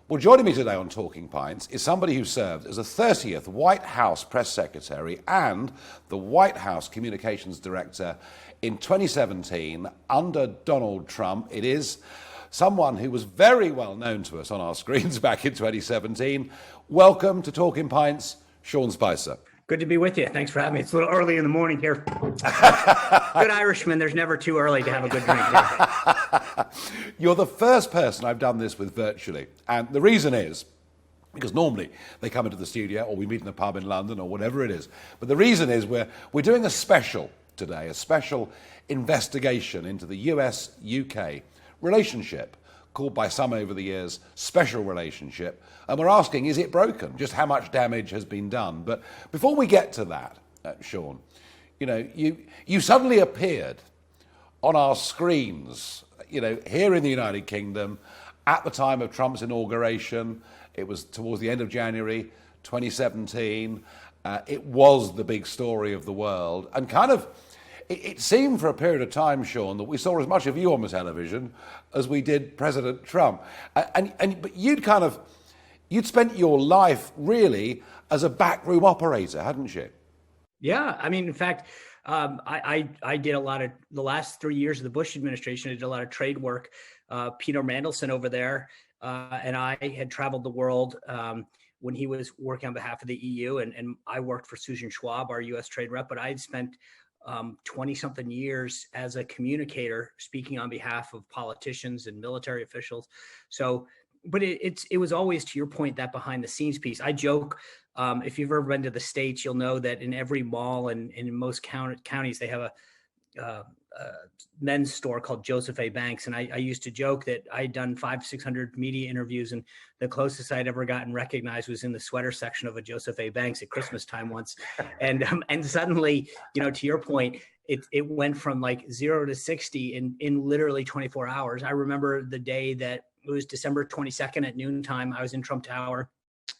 Well, joining me today on Talking Pints is somebody who served as a 30th White House press secretary and the White House communications director in 2017 under Donald Trump. It is someone who was very well known to us on our screens back in 2017. Welcome to Talking Pints, Sean Spicer. Good to be with you. Thanks for having me. It's a little early in the morning here. Good Irishman, there's never too early to have a good drink. You're the first person I've done this with virtually. And the reason is, because normally they come into the studio or we meet in a pub in London or whatever it is. But the reason is we're doing a special today, a special investigation into the US-UK relationship, called by some over the years special relationship, and we're asking, is it broken? Just how much damage has been done? But before we get to that, Sean, you suddenly appeared on our screens, here in the United Kingdom at the time of Trump's inauguration. It was towards the end of January 2017. It was the big story of the world, and kind of it seemed for a period of time, Sean, that we saw as much of you on the television as we did President Trump. But you'd spent your life really as a backroom operator, hadn't you? Yeah, I mean, in fact, I did a lot of the last 3 years of the Bush administration. I did a lot of trade work. Peter Mandelson over there and I had traveled the world when he was working on behalf of the EU, and I worked for Susan Schwab, our U.S. trade rep. But I had spent 20-something years as a communicator, speaking on behalf of politicians and military officials. So, but it was always, to your point, that behind the scenes piece. I joke, if you've ever been to the States, you'll know that in every mall and in most counties, they have a men's store called Joseph A. Banks. And I used to joke that I'd done 500-600 media interviews, and the closest I'd ever gotten recognized was in the sweater section of a Joseph A. Banks at Christmas time once. And suddenly, to your point, it went from like 0 to 60 in literally 24 hours. I remember the day that it was December 22nd at noontime. I was in Trump Tower.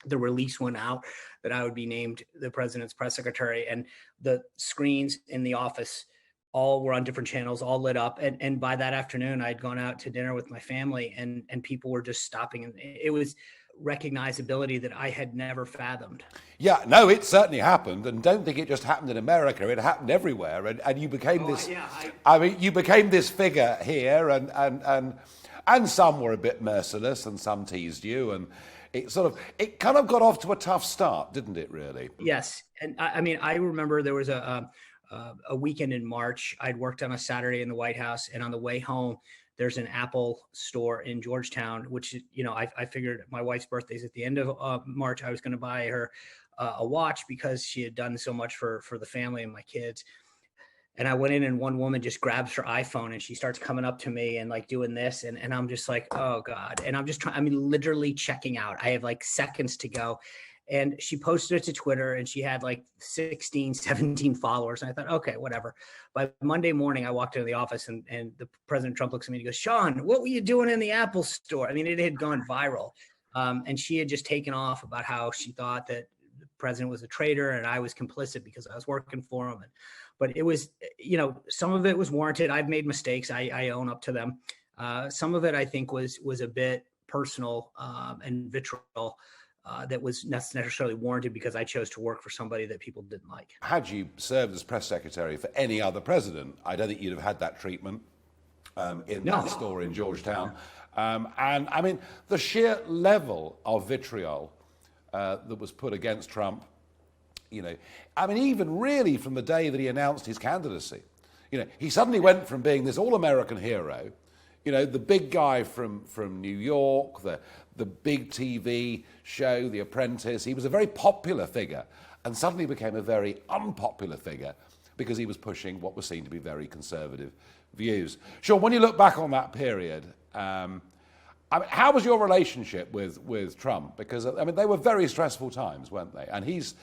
The release went out that I would be named the president's press secretary, and the screens in the office all were on different channels, all lit up. And by that afternoon, I'd gone out to dinner with my family, and people were just stopping. And it was recognizability that I had never fathomed. Yeah, no, it certainly happened. And don't think it just happened in America. It happened everywhere. And you became you became this figure here, and some were a bit merciless and some teased you. And it kind of got off to a tough start, didn't it, really? Yes. And I remember there was a weekend in March. I'd worked on a Saturday in the White House, and on the way home, there's an Apple store in Georgetown, which, I figured my wife's birthday's at the end of March. I was going to buy her a watch because she had done so much for the family and my kids. And I went in, and one woman just grabs her iPhone and she starts coming up to me and like doing this. And I'm just like, oh God. And I'm just literally checking out. I have like seconds to go. And she posted it to Twitter, and she had like 16, 17 followers. And I thought, okay, whatever. By Monday morning, I walked into the office, and the President Trump looks at me and he goes, Sean, what were you doing in the Apple store? I mean, it had gone viral. And she had just taken off about how she thought that the president was a traitor and I was complicit because I was working for him. But it was, some of it was warranted. I've made mistakes. I own up to them. Some of it, I think, was a bit personal and vitriol. That was necessarily warranted because I chose to work for somebody that people didn't like. Had you served as press secretary for any other president, I don't think you'd have had that treatment that store in Georgetown. And the sheer level of vitriol that was put against Trump, even really from the day that he announced his candidacy, he suddenly went from being this all-American hero, the big guy from New York, the big TV show, The Apprentice. He was a very popular figure, and suddenly became a very unpopular figure because he was pushing what was seen to be very conservative views. Sean, when you look back on that period, how was your relationship with Trump? Because they were very stressful times, weren't they? And he's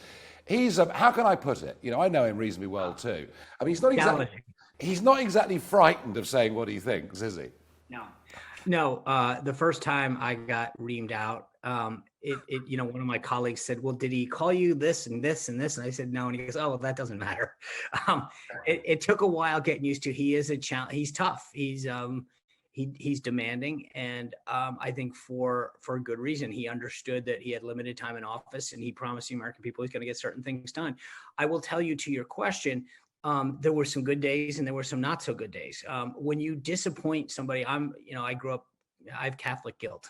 how can I put it? I know him reasonably well too. He's not exactly frightened of saying what he thinks, is he? No. The first time I got reamed out, one of my colleagues said, well, did he call you this and this and this? And I said, no. And he goes, oh, well, that doesn't matter. It took a while getting used to. He is a challenge. He's tough. he's demanding, and I think for a good reason. He understood that he had limited time in office, and he promised the American people he's going to get certain things done. I will tell you, to your question, there were some good days and there were some not so good days. When you disappoint somebody, I grew up, I have Catholic guilt.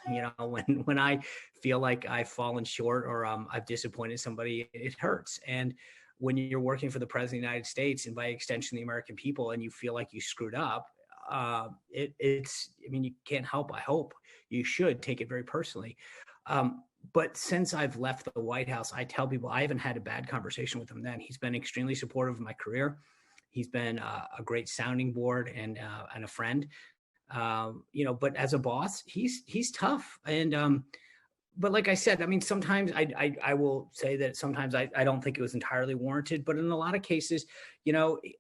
When I feel like I've fallen short or I've disappointed somebody, it hurts. And when you're working for the president of the United States and by extension the American people, and you feel like you screwed up, you can't help. I hope you should take it very personally. But since I've left the White House, I tell people I haven't had a bad conversation with him then. He's been extremely supportive of my career. He's been a great sounding board and a friend. But as a boss, he's tough. And but like I said, sometimes I will say that sometimes I don't think it was entirely warranted, but in a lot of cases,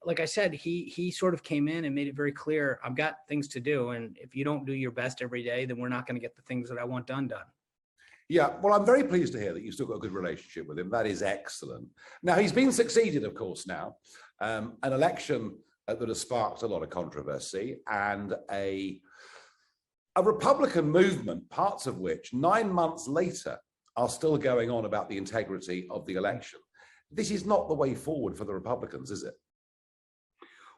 like I said, he sort of came in and made it very clear, I've got things to do. And if you don't do your best every day, then we're not going to get the things that I want done. Yeah, well, I'm very pleased to hear that you've still got a good relationship with him. That is excellent. Now, he's been succeeded, of course, now. An election that has sparked a lot of controversy and a Republican movement, parts of which 9 months later are still going on about the integrity of the election. This is not the way forward for the Republicans, is it?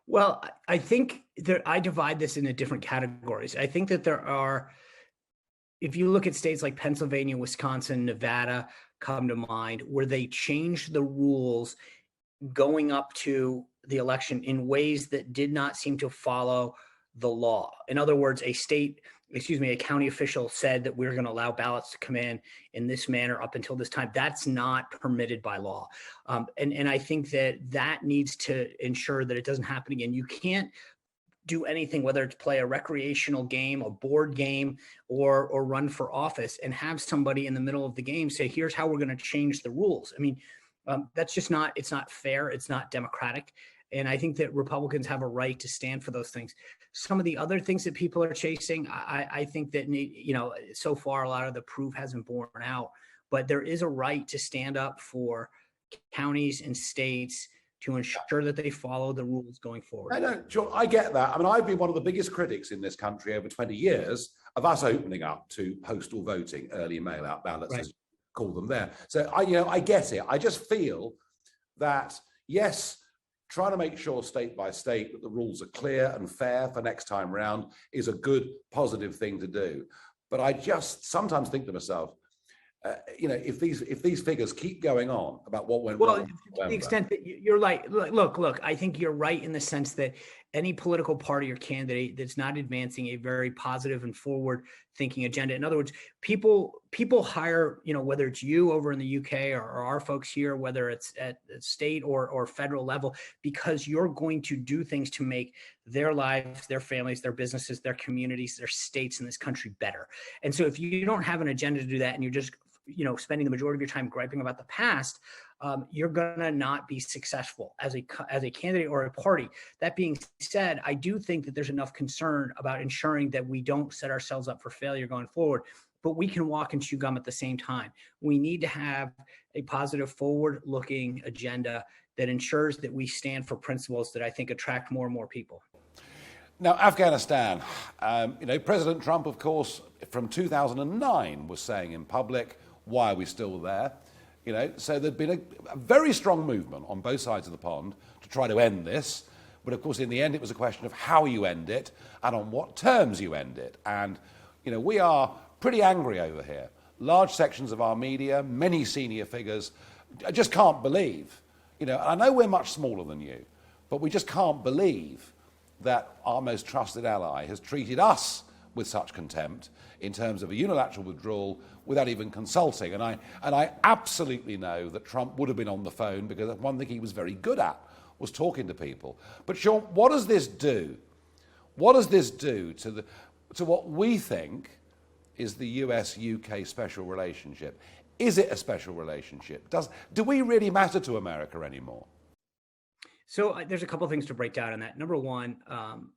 Well, I think I divide this into different categories. I think that there are, if you look at states like Pennsylvania, Wisconsin, Nevada come to mind, where they changed the rules going up to the election in ways that did not seem to follow the law. In other words, a county official said that we're going to allow ballots to come in this manner up until this time. That's not permitted by law. And I think that needs to ensure that it doesn't happen again. You can't do anything, whether it's play a recreational game, a board game, or run for office and have somebody in the middle of the game say, here's how we're going to change the rules. That's just it's not fair. It's not democratic. And I think that Republicans have a right to stand for those things. Some of the other things that people are chasing, I think that, so far, a lot of the proof hasn't borne out, but there is a right to stand up for counties and states to ensure that they follow the rules going forward. I know, John, I get that. I've been one of the biggest critics in this country over 20 years of us opening up to postal voting, early mail-out ballots, right, as you call them there. So I get it. I just feel that, yes, trying to make sure state by state that the rules are clear and fair for next time round is a good, positive thing to do. But I just sometimes think to myself, if these figures keep going on about what went wrong, to the extent that you're like, look, I think you're right in the sense that any political party or candidate that's not advancing a very positive and forward-thinking agenda. In other words, people hire, whether it's you over in the UK or our folks here, whether it's at state or federal level, because you're going to do things to make their lives, their families, their businesses, their communities, their states in this country better. And so if you don't have an agenda to do that and you're just spending the majority of your time griping about the past, you're gonna not be successful as a candidate or a party. That being said, I do think that there's enough concern about ensuring that we don't set ourselves up for failure going forward, but we can walk and chew gum at the same time. We need to have a positive, forward-looking agenda that ensures that we stand for principles that I think attract more and more people. Now, Afghanistan, President Trump, of course, from 2009 was saying in public, why are we still there? So there'd been a very strong movement on both sides of the pond to try to end this. But of course, in the end, it was a question of how you end it and on what terms you end it. And, we are pretty angry over here. Large sections of our media, many senior figures, I just can't believe, I know we're much smaller than you, but we just can't believe that our most trusted ally has treated us with such contempt in terms of a unilateral withdrawal without even consulting. And I absolutely know that Trump would have been on the phone, because one thing he was very good at was talking to people. But Sean, what does this do? What does this do to what we think is the US-UK special relationship? Is it a special relationship? Do we really matter to America anymore? So there's a couple of things to break down in that. Number one,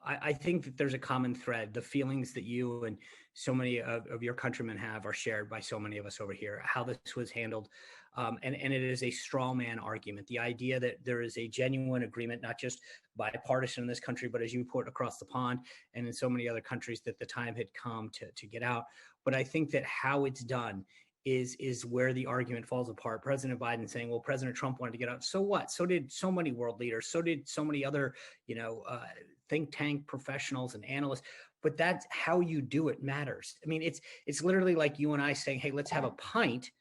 I think that there's a common thread. The feelings that you and so many of your countrymen have are shared by so many of us over here. How this was handled And it is a straw man argument. The idea that there is a genuine agreement, not just bipartisan in this country, but as you put across the pond and in so many other countries, that the time had come to get out. But I think that how it's done is where the argument falls apart. President Biden saying, well, President Trump wanted to get out. So what? So did so many world leaders. So did so many other, think tank professionals and analysts. But that's how you do it matters. I mean, it's literally like you and I saying, hey, let's have a pint,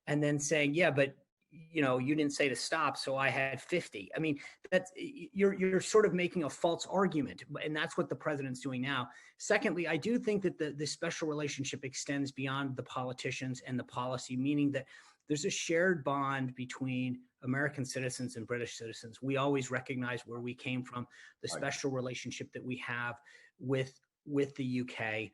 and then saying, yeah, but you didn't say to stop, so I had 50. I mean, that's you're sort of making a false argument, and that's what the president's doing now. Secondly, I do think that the special relationship extends beyond the politicians and the policy, meaning that there's a shared bond between American citizens and British citizens. We always recognize where we came from, the special relationship that we have with the UK.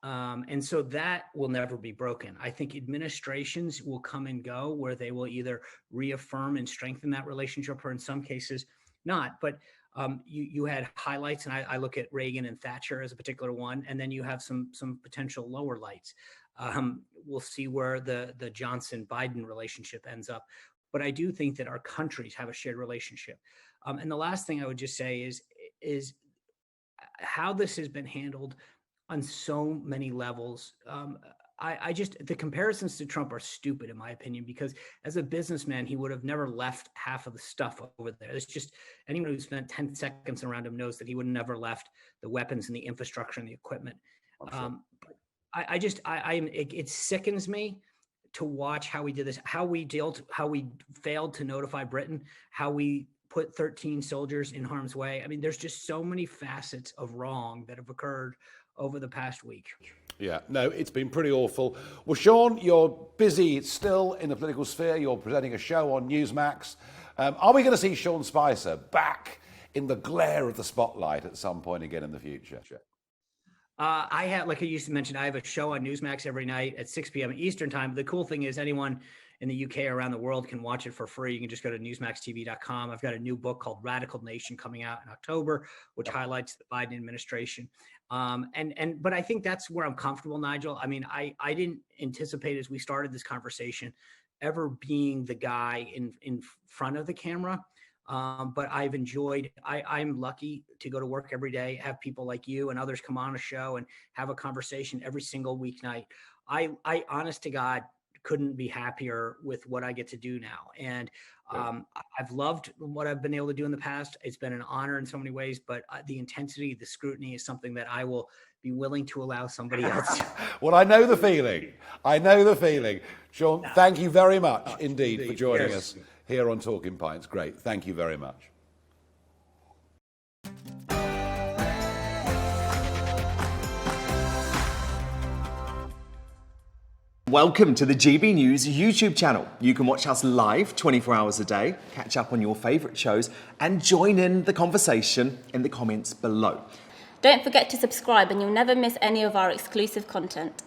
And so that will never be broken. I think administrations will come and go where they will either reaffirm and strengthen that relationship, or in some cases not. But you had highlights, and I look at Reagan and Thatcher as a particular one, and then you have some potential lower lights. We'll see where the Johnson-Biden relationship ends up. But I do think that our countries have a shared relationship. And the last thing I would just say is how this has been handled on so many levels. The comparisons to Trump are stupid, in my opinion, because as a businessman, he would have never left half of the stuff over there. It's just anyone who spent 10 seconds around him knows that he would have never left the weapons and the infrastructure and the equipment. It sickens me to watch how we did this, how we failed to notify Britain, how we put 13 soldiers in harm's way. I mean, there's just so many facets of wrong that have occurred over the past week. Yeah, no, it's been pretty awful. Well, Sean, you're busy still in the political sphere. You're presenting a show on Newsmax. Are we going to see Sean Spicer back in the glare of the spotlight at some point again in the future? Like I used to mention, I have a show on Newsmax every night at 6 p.m. Eastern time. The cool thing is anyone in the UK or around the world can watch it for free. You can just go to newsmaxtv.com. I've got a new book called Radical Nation coming out in October, which highlights the Biden administration. But I think that's where I'm comfortable, Nigel. I mean, I didn't anticipate as we started this conversation ever being the guy in front of the camera. But I've enjoyed, I'm lucky to go to work every day, have people like you and others come on a show and have a conversation every single weeknight. I honest to God, couldn't be happier with what I get to do now. And I've loved what I've been able to do in the past. It's been an honor in so many ways, but the intensity, the scrutiny is something that I will be willing to allow somebody else. Well, I know the feeling. Sean, thank you very much indeed for joining us here on Talking Pints. Great. Thank you very much. Welcome to the GB News YouTube channel. You can watch us live 24 hours a day, catch up on your favourite shows, and join in the conversation in the comments below. Don't forget to subscribe and you'll never miss any of our exclusive content.